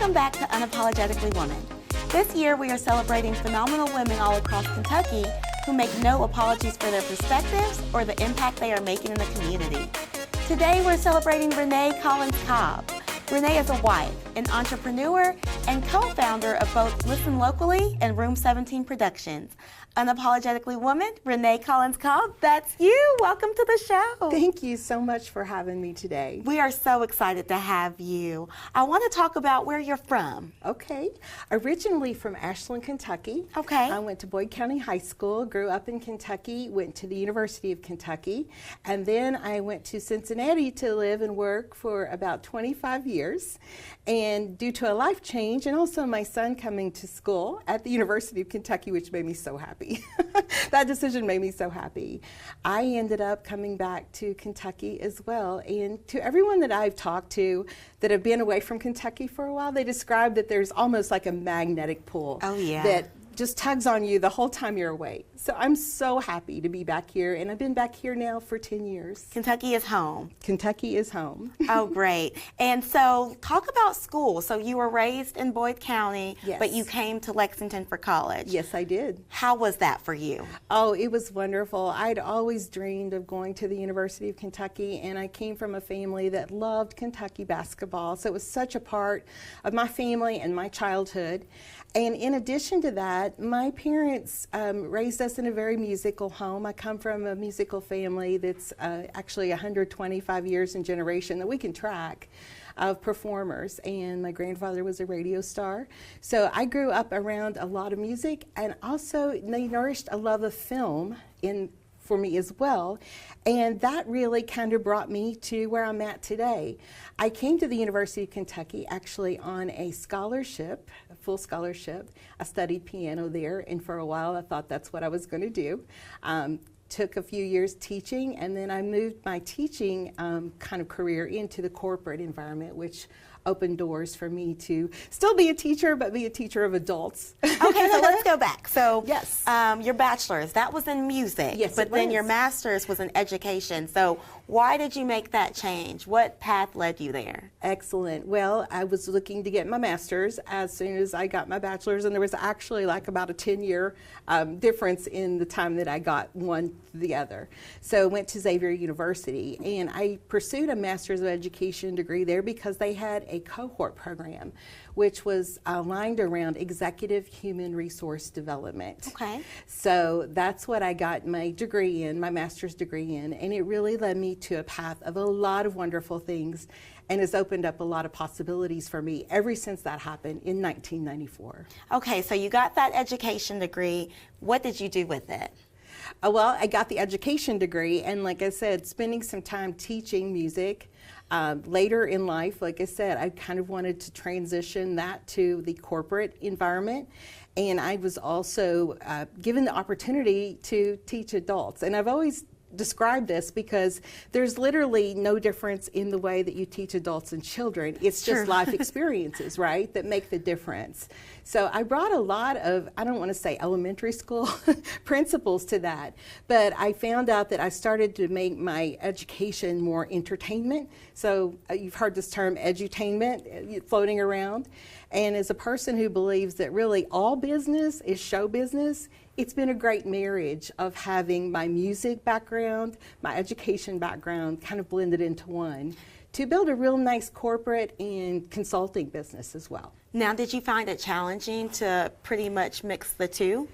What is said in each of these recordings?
Welcome back to Unapologetically Woman. This year we are celebrating phenomenal women all across Kentucky who make no apologies for their perspectives or the impact they are making in the community. Today we're celebrating Renee Collins Cobb. Renee is a wife, an entrepreneur, and co-founder of both Listen Locally and Room 17 Productions. Unapologetically Woman, Renee Collins Cobb, that's you. Welcome to the show. Thank you so much for having me today. We are so excited to have you. I want to talk about where you're from. Okay. Originally from Ashland, Kentucky. Okay. I went to Boyd County High School, grew up in Kentucky, went to the University of Kentucky, and then I went to Cincinnati to live and work for about 25 years. And due to a life change and also my son coming to school at the University of Kentucky, which made me so happy. That decision made me so happy. I ended up coming back to Kentucky as well. And to everyone that I've talked to that have been away from Kentucky for a while, they describe that there's almost like a magnetic pull. Oh, yeah. That just tugs on you the whole time you're away. So I'm so happy to be back here, and I've been back here now for 10 years. Kentucky is home. Kentucky is home. Oh, great. And so talk about school. So you were raised in Boyd County, Yes. but you came to Lexington for college. Yes, I did. How was that for you? Oh, it was wonderful. I'd always dreamed of going to the University of Kentucky, and I came from a family that loved Kentucky basketball. So it was such a part of my family and my childhood. And in addition to that, my parents raised us in a very musical home. I come from a musical family that's actually 125 years in generation that we can track of performers, and my grandfather was a radio star. So I grew up around a lot of music, and also they nourished a love of film for me as well, and that really kind of brought me to where I'm at today. I came to the University of Kentucky actually on a scholarship, a full scholarship. I studied piano there, and for a while I thought that's what I was going to do. Took a few years teaching, and then I moved my teaching kind of career into the corporate environment, which opened doors for me to still be a teacher, but be a teacher of adults. Okay, so let's go back. So yes. Your bachelor's, that was in music, yes, but then your master's was in education. So why did you make that change? What path led you there? Excellent. Well, I was looking to get my master's as soon as I got my bachelor's, and there was actually like about a 10-year difference in the time that I got one to the other. So I went to Xavier University, and I pursued a master's of education degree there because they had a cohort program which was aligned around executive human resource development. Okay. So that's what I got my degree in, my master's degree in, and it really led me to a path of a lot of wonderful things and has opened up a lot of possibilities for me ever since that happened in 1994. Okay, so you got that education degree. What did you do with it? Well, I got the education degree, and like I said, spending some time teaching music. Later in life, like I said, I kind of wanted to transition that to the corporate environment, and I was also given the opportunity to teach adults. And I've always describe this because there's literally no difference in the way that you teach adults and children. It's just life experiences, right, that make the difference. So I brought a lot of, I don't want to say elementary school principles to that, but I found out that I started to make my education more entertainment. So you've heard this term edutainment floating around. And as a person who believes that really all business is show business, it's been a great marriage of having my music background, my education background kind of blended into one to build a real nice corporate and consulting business as well. Now, did you find it challenging to pretty much mix the two?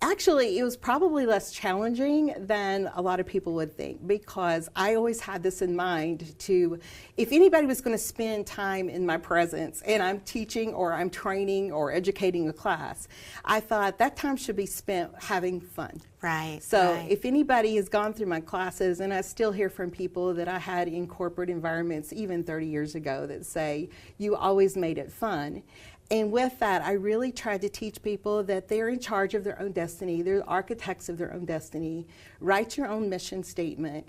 Actually, it was probably less challenging than a lot of people would think, because I always had this in mind to, if anybody was going to spend time in my presence and I'm teaching or I'm training or educating a class, I thought that time should be spent having fun. Right. So right. If anybody has gone through my classes, and I still hear from people that I had in corporate environments even 30 years ago that say, you always made it fun. And with that, I really tried to teach people that they're in charge of their own destiny. They're architects of their own destiny. Write your own mission statement.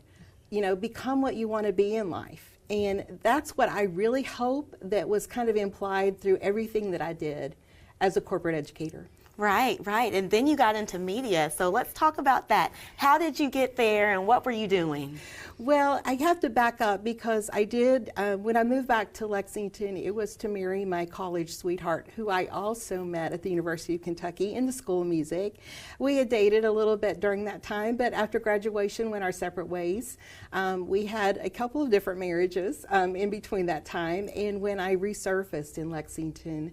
You know, become what you want to be in life. And that's what I really hope that was kind of implied through everything that I did as a corporate educator. Right, right. And then you got into media. So let's talk about that. How did you get there and what were you doing? Well, I have to back up because I did, when I moved back to Lexington, it was to marry my college sweetheart, who I also met at the University of Kentucky in the School of Music. We had dated a little bit during that time, but after graduation went our separate ways. We had a couple of different marriages in between that time, and when I resurfaced in Lexington,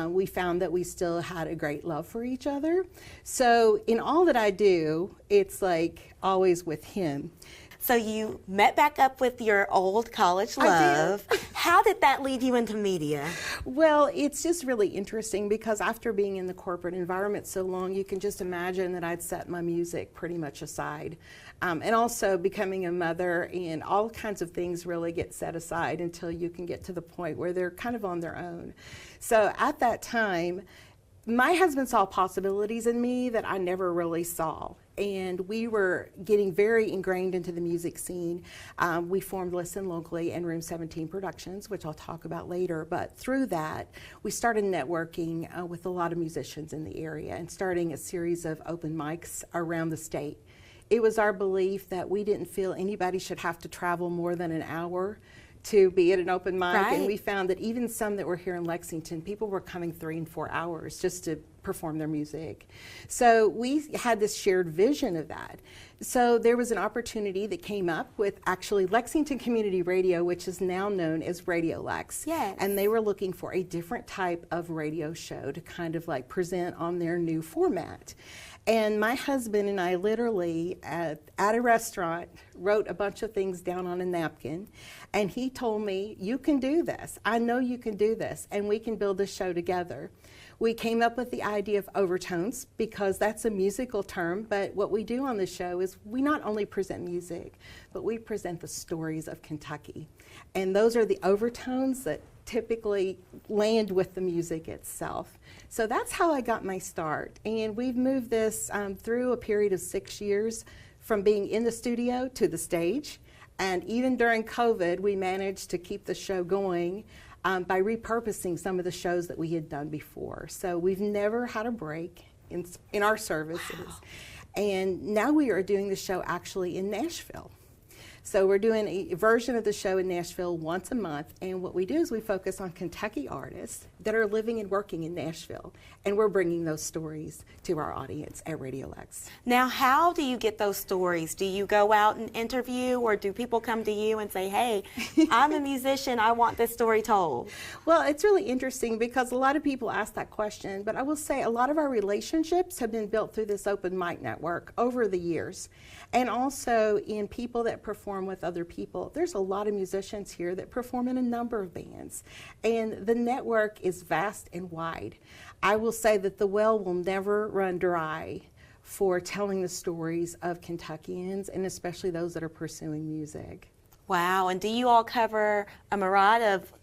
we found that we still had a great love for each other. So in all that I do, it's like always with him. So you met back up with your old college love. I did. How did that lead you into media? Well, it's just really interesting because after being in the corporate environment so long, you can just imagine that I'd set my music pretty much aside. And also becoming a mother and all kinds of things really get set aside until you can get to the point where they're kind of on their own. So at that time, my husband saw possibilities in me that I never really saw. And we were getting very ingrained into the music scene. We formed Listen Locally and Room 17 Productions, which I'll talk about later. But through that, we started networking with a lot of musicians in the area and starting a series of open mics around the state. It was our belief that we didn't feel anybody should have to travel more than an hour to be at an open mic, right. And we found that even some that were here in Lexington, people were coming 3 and 4 hours just to perform their music. So we had this shared vision of that. So there was an opportunity that came up with actually Lexington Community Radio, which is now known as Radiolex. Yes. And they were looking for a different type of radio show to kind of like present on their new format. And my husband and I literally at a restaurant wrote a bunch of things down on a napkin, and he told me, "You can do this. I know you can do this, and we can build this show together." We came up with the idea of overtones because that's a musical term, but what we do on the show is we not only present music, but we present the stories of Kentucky. And those are the overtones that typically land with the music itself. So that's how I got my start. And we've moved this through a period of 6 years from being in the studio to the stage. And even during COVID, we managed to keep the show going by repurposing some of the shows that we had done before. So we've never had a break in our services. Wow. And now we are doing the show actually in Nashville. So we're doing a version of the show in Nashville once a month, and what we do is we focus on Kentucky artists that are living and working in Nashville, and we're bringing those stories to our audience at Radiolex. Now, how do you get those stories? Do you go out and interview, or do people come to you and say, "Hey, I'm a musician, I want this story told"? Well, it's really interesting because a lot of people ask that question, but I will say a lot of our relationships have been built through this open mic network over the years. And also in people that perform with other people. There's a lot of musicians here that perform in a number of bands. And the network is vast and wide. I will say that the well will never run dry for telling the stories of Kentuckians, and especially those that are pursuing music. Wow, and do you all cover a myriad of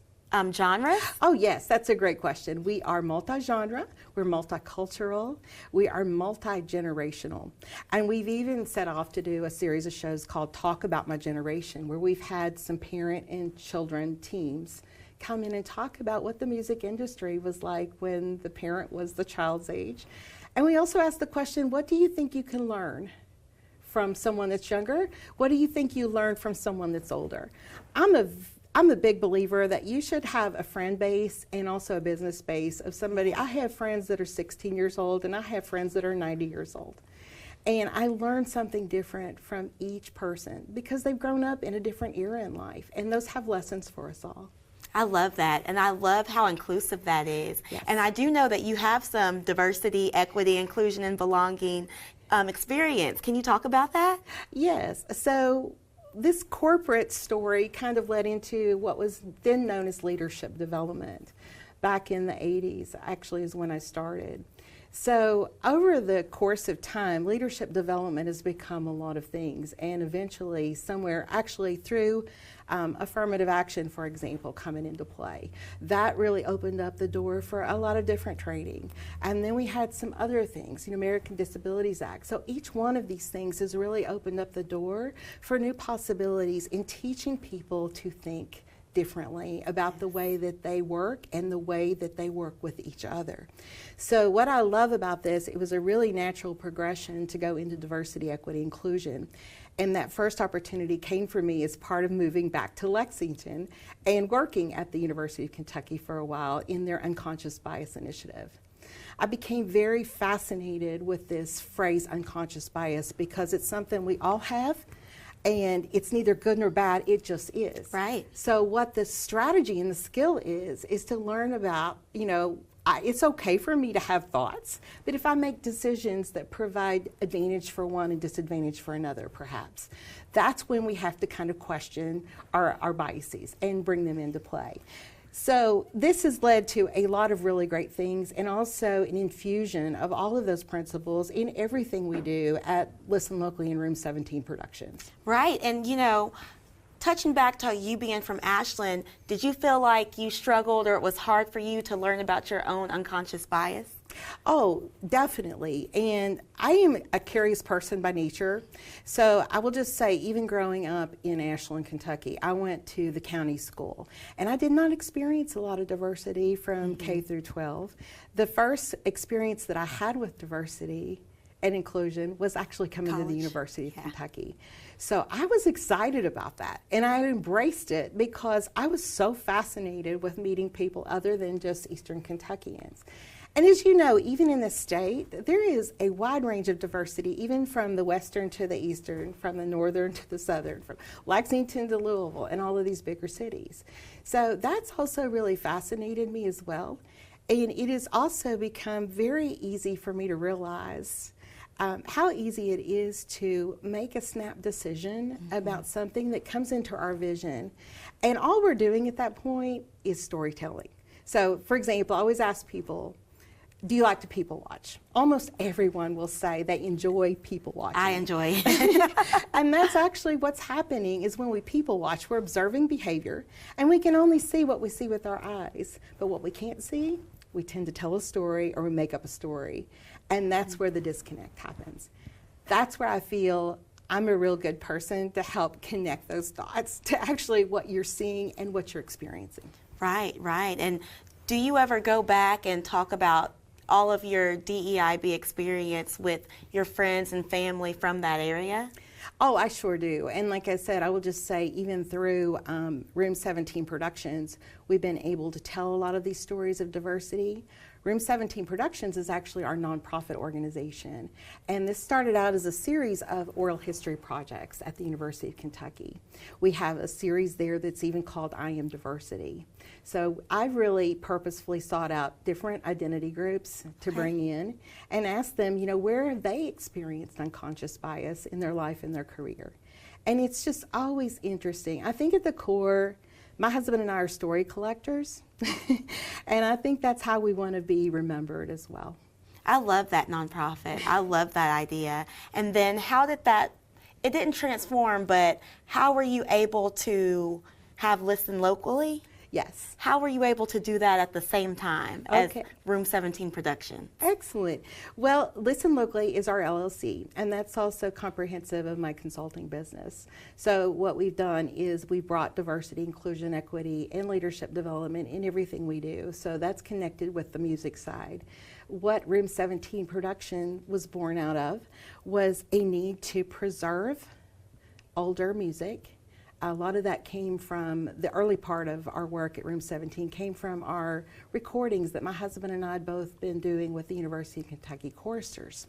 genres? Oh yes, that's a great question. We are multi-genre, we're multicultural, we are multi-generational. And we've even set off to do a series of shows called Talk About My Generation, where we've had some parent and children teams come in and talk about what the music industry was like when the parent was the child's age. And we also ask the question, what do you think you can learn from someone that's younger? What do you think you learned from someone that's older? I'm a big believer that you should have a friend base and also a business base of somebody. I have friends that are 16 years old and I have friends that are 90 years old. And I learned something different from each person because they've grown up in a different era in life, and those have lessons for us all. I love that, and I love how inclusive that is. Yes. And I do know that you have some diversity, equity, inclusion, and belonging experience. Can you talk about that? Yes. So this corporate story kind of led into what was then known as leadership development. Back in the 80s, actually, is when I started. So over the course of time, leadership development has become a lot of things, and eventually somewhere actually through affirmative action, for example, coming into play. That really opened up the door for a lot of different training. And then we had some other things, American Disabilities Act. So each one of these things has really opened up the door for new possibilities in teaching people to think differently about the way that they work and the way that they work with each other. So what I love about this, it was a really natural progression to go into diversity, equity, inclusion. And that first opportunity came for me as part of moving back to Lexington and working at the University of Kentucky for a while in their unconscious bias initiative. I became very fascinated with this phrase unconscious bias because it's something we all have, and it's neither good nor bad, it just is. Right. So what the strategy and the skill is to learn about, it's okay for me to have thoughts, but if I make decisions that provide advantage for one and disadvantage for another, perhaps, that's when we have to kind of question our biases and bring them into play. So this has led to a lot of really great things, and also an infusion of all of those principles in everything we do at Listen Locally in Room 17 Productions. Right, and touching back to you being from Ashland, did you feel like you struggled or it was hard for you to learn about your own unconscious bias? Oh, definitely. And I am a curious person by nature. So I will just say, even growing up in Ashland, Kentucky, I went to the county school. And I did not experience a lot of diversity from K through 12. The first experience that I had with diversity and inclusion was actually coming to the University of Kentucky. So I was excited about that, and I embraced it because I was so fascinated with meeting people other than just Eastern Kentuckians. And as you know, even in the state, there is a wide range of diversity, even from the western to the eastern, from the northern to the southern, from Lexington to Louisville, and all of these bigger cities. So that's also really fascinated me as well. And it has also become very easy for me to realize how easy it is to make a snap decision about something that comes into our vision. And all we're doing at that point is storytelling. So, for example, I always ask people, do you like to people watch? Almost everyone will say they enjoy people watching. I enjoy it. And that's actually what's happening is when we people watch, we're observing behavior, and we can only see what we see with our eyes. But what we can't see, we tend to tell a story or we make up a story. And that's where the disconnect happens. That's where I feel I'm a real good person to help connect those dots to actually what you're seeing and what you're experiencing. Right, right. And do you ever go back and talk about all of your DEIB experience with your friends and family from that area? Oh, I sure do. And like I said, I will just say, even through Room 17 Productions, we've been able to tell a lot of these stories of diversity. Room 17 Productions is actually our nonprofit organization. And this started out as a series of oral history projects at the University of Kentucky. We have a series there that's even called I Am Diversity. So I've really purposefully sought out different identity groups to bring in and ask them, where have they experienced unconscious bias in their life and their career? And it's just always interesting. I think at the core, my husband and I are story collectors, and I think that's how we want to be remembered as well. I love that nonprofit. I love that idea. And then how did that, it didn't transform, but how were you able to have Listen Locally? Yes. How were you able to do that at the same time as Room 17 Production? Excellent. Well, Listen Locally is our LLC, and that's also comprehensive of my consulting business. So what we've done is we brought diversity, inclusion, equity, and leadership development in everything we do. So that's connected with the music side. What Room 17 Production was born out of was a need to preserve older music. A lot of that came from the early part of our work at Room 17 came from our recordings that my husband and I had both been doing with the University of Kentucky choristers.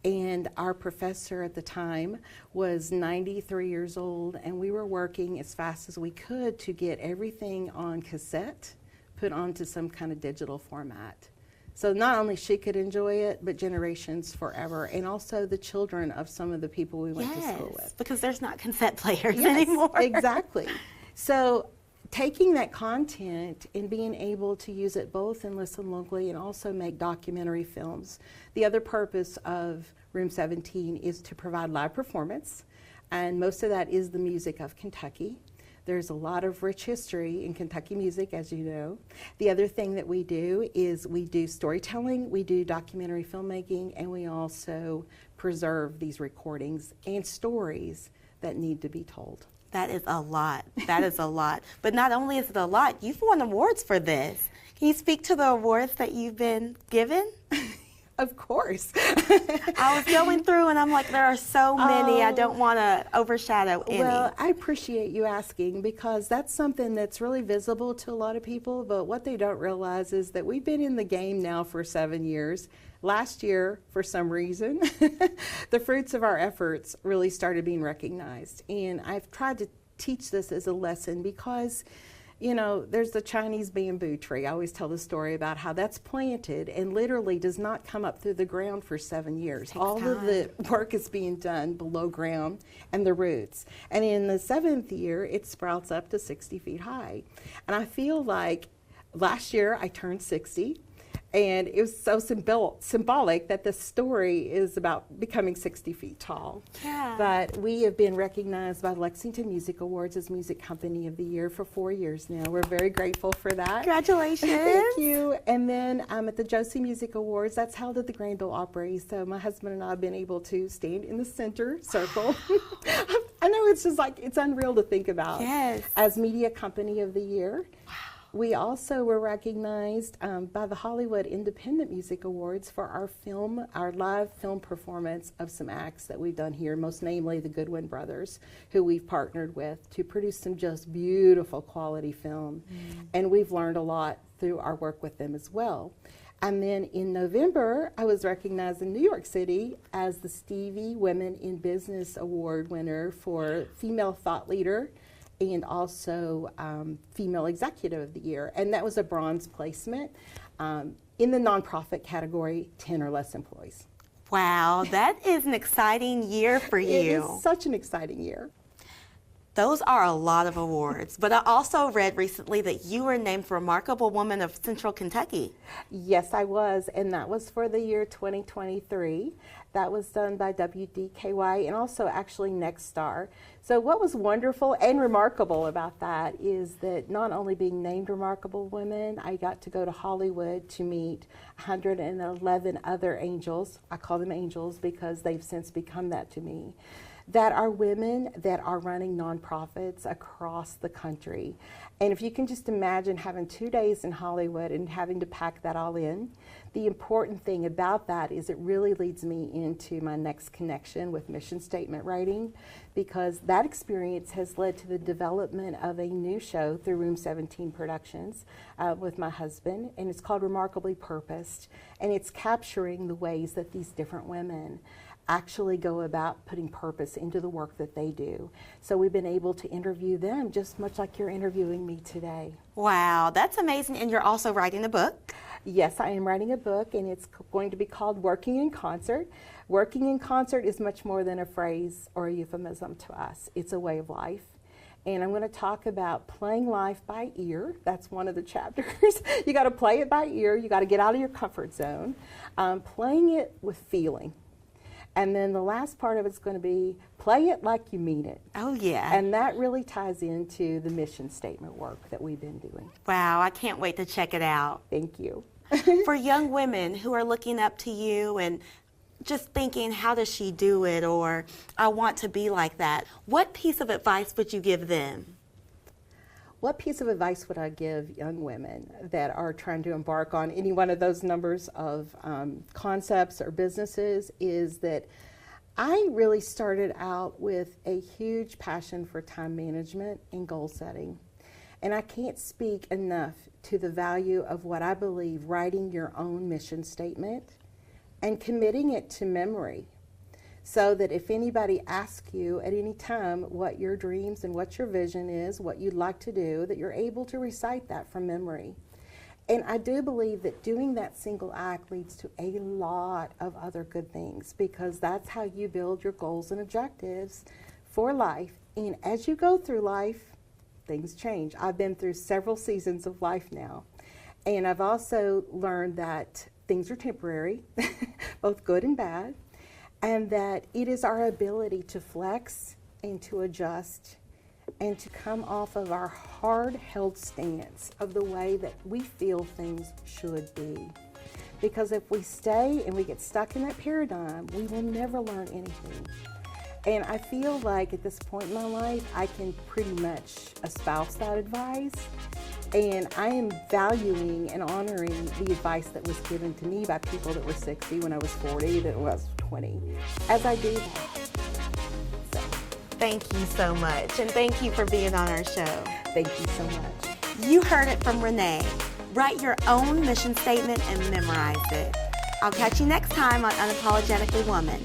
And our professor at the time was 93 years old, and we were working as fast as we could to get everything on cassette, put onto some kind of digital format. So not only she could enjoy it, but generations forever, and also the children of some of the people we went to school with. Because there's not cassette players anymore. Exactly. So taking that content and being able to use it both in Listen Locally and also make documentary films. The other purpose of Room 17 is to provide live performance, and most of that is the music of Kentucky. There's a lot of rich history in Kentucky music, as you know. The other thing that we do is we do storytelling, we do documentary filmmaking, and we also preserve these recordings and stories that need to be told. That is a lot. That is a lot. But not only is it a lot, you've won awards for this. Can you speak to the awards that you've been given? Of course. I was going through and I'm like, there are so many. I don't want to overshadow any. Well, I appreciate you asking, because that's something that's really visible to a lot of people, but what they don't realize is that we've been in the game now for 7 years. Last year, for some reason, the fruits of our efforts really started being recognized. And I've tried to teach this as a lesson because, you know, there's the Chinese bamboo tree. I always tell the story about how that's planted and literally does not come up through the ground for 7 years. All of the work is being done below ground and the roots. And in the 7th year, it sprouts up to 60 feet high. And I feel like last year I turned 60. And it was so symbolic that the story is about becoming 60 feet tall. Yeah. But we have been recognized by Lexington Music Awards as Music Company of the Year for 4 years now. We're very grateful for that. Congratulations. Thank you. And then at the Josie Music Awards, that's held at the Granville Opry. So my husband and I have been able to stand in the center circle. I know, it's just like, it's unreal to think about. Yes. As Media Company of the Year. We also were recognized by the Hollywood Independent Music Awards for our live film performance of some acts that we've done here, most namely the Goodwin Brothers, who we've partnered with to produce some just beautiful quality film. And we've learned a lot through our work with them as well. And then in November, I was recognized in New York City as the Stevie Women in Business Award winner for Female Thought Leader and also Female Executive of the Year. And that was a bronze placement in the nonprofit category, 10 or less employees. Wow, that is an exciting year for you. It is such an exciting year. Those are a lot of awards, but I also read recently that you were named Remarkable Woman of Central Kentucky. Yes, I was, and that was for the year 2023. That was done by WDKY and also actually Next Star. So what was wonderful and remarkable about that is that not only being named Remarkable Women, I got to go to Hollywood to meet 111 other angels. I call them angels because they've since become that to me. That are women that are running nonprofits across the country. And if you can just imagine having 2 days in Hollywood and having to pack that all in, the important thing about that is it really leads me into my next connection with mission statement writing, because that experience has led to the development of a new show through Room 17 Productions with my husband, and it's called Remarkably Purposed, and it's capturing the ways that these different women actually go about putting purpose into the work that they do. So we've been able to interview them just much like you're interviewing me today. Wow, that's amazing. And you're also writing a book? Yes, I am writing a book, and it's going to be called Working in Concert. Working in concert is much more than a phrase or a euphemism to us. It's a way of life. And I'm going to talk about playing life by ear. That's one of the chapters. You got to play it by ear. You got to get out of your comfort zone. Playing it with feeling. And then the last part of it's going to be play it like you mean it. Oh, yeah. And that really ties into the mission statement work that we've been doing. Wow, I can't wait to check it out. Thank you. For young women who are looking up to you and just thinking, how does she do it? Or I want to be like that. What piece of advice would you give them? What piece of advice would I give young women that are trying to embark on any one of those numbers of concepts or businesses is that I really started out with a huge passion for time management and goal setting. And I can't speak enough to the value of what I believe writing your own mission statement and committing it to memory, so that if anybody asks you at any time what your dreams and what your vision is, what you'd like to do, that you're able to recite that from memory. And I do believe that doing that single act leads to a lot of other good things, because that's how you build your goals and objectives for life. And as you go through life, things change. I've been through several seasons of life now, and I've also learned that things are temporary, both good and bad. And that it is our ability to flex and to adjust and to come off of our hard-held stance of the way that we feel things should be. Because if we stay and we get stuck in that paradigm, we will never learn anything. And I feel like at this point in my life, I can pretty much espouse that advice. And I am valuing and honoring the advice that was given to me by people that were 60 when I was 40, that was 20, as I do that. So, Thank you so much, and thank you for being on our show. thank you so much. You heard it from Renee. Write your own mission statement and memorize it. I'll catch you next time on Unapologetically Woman.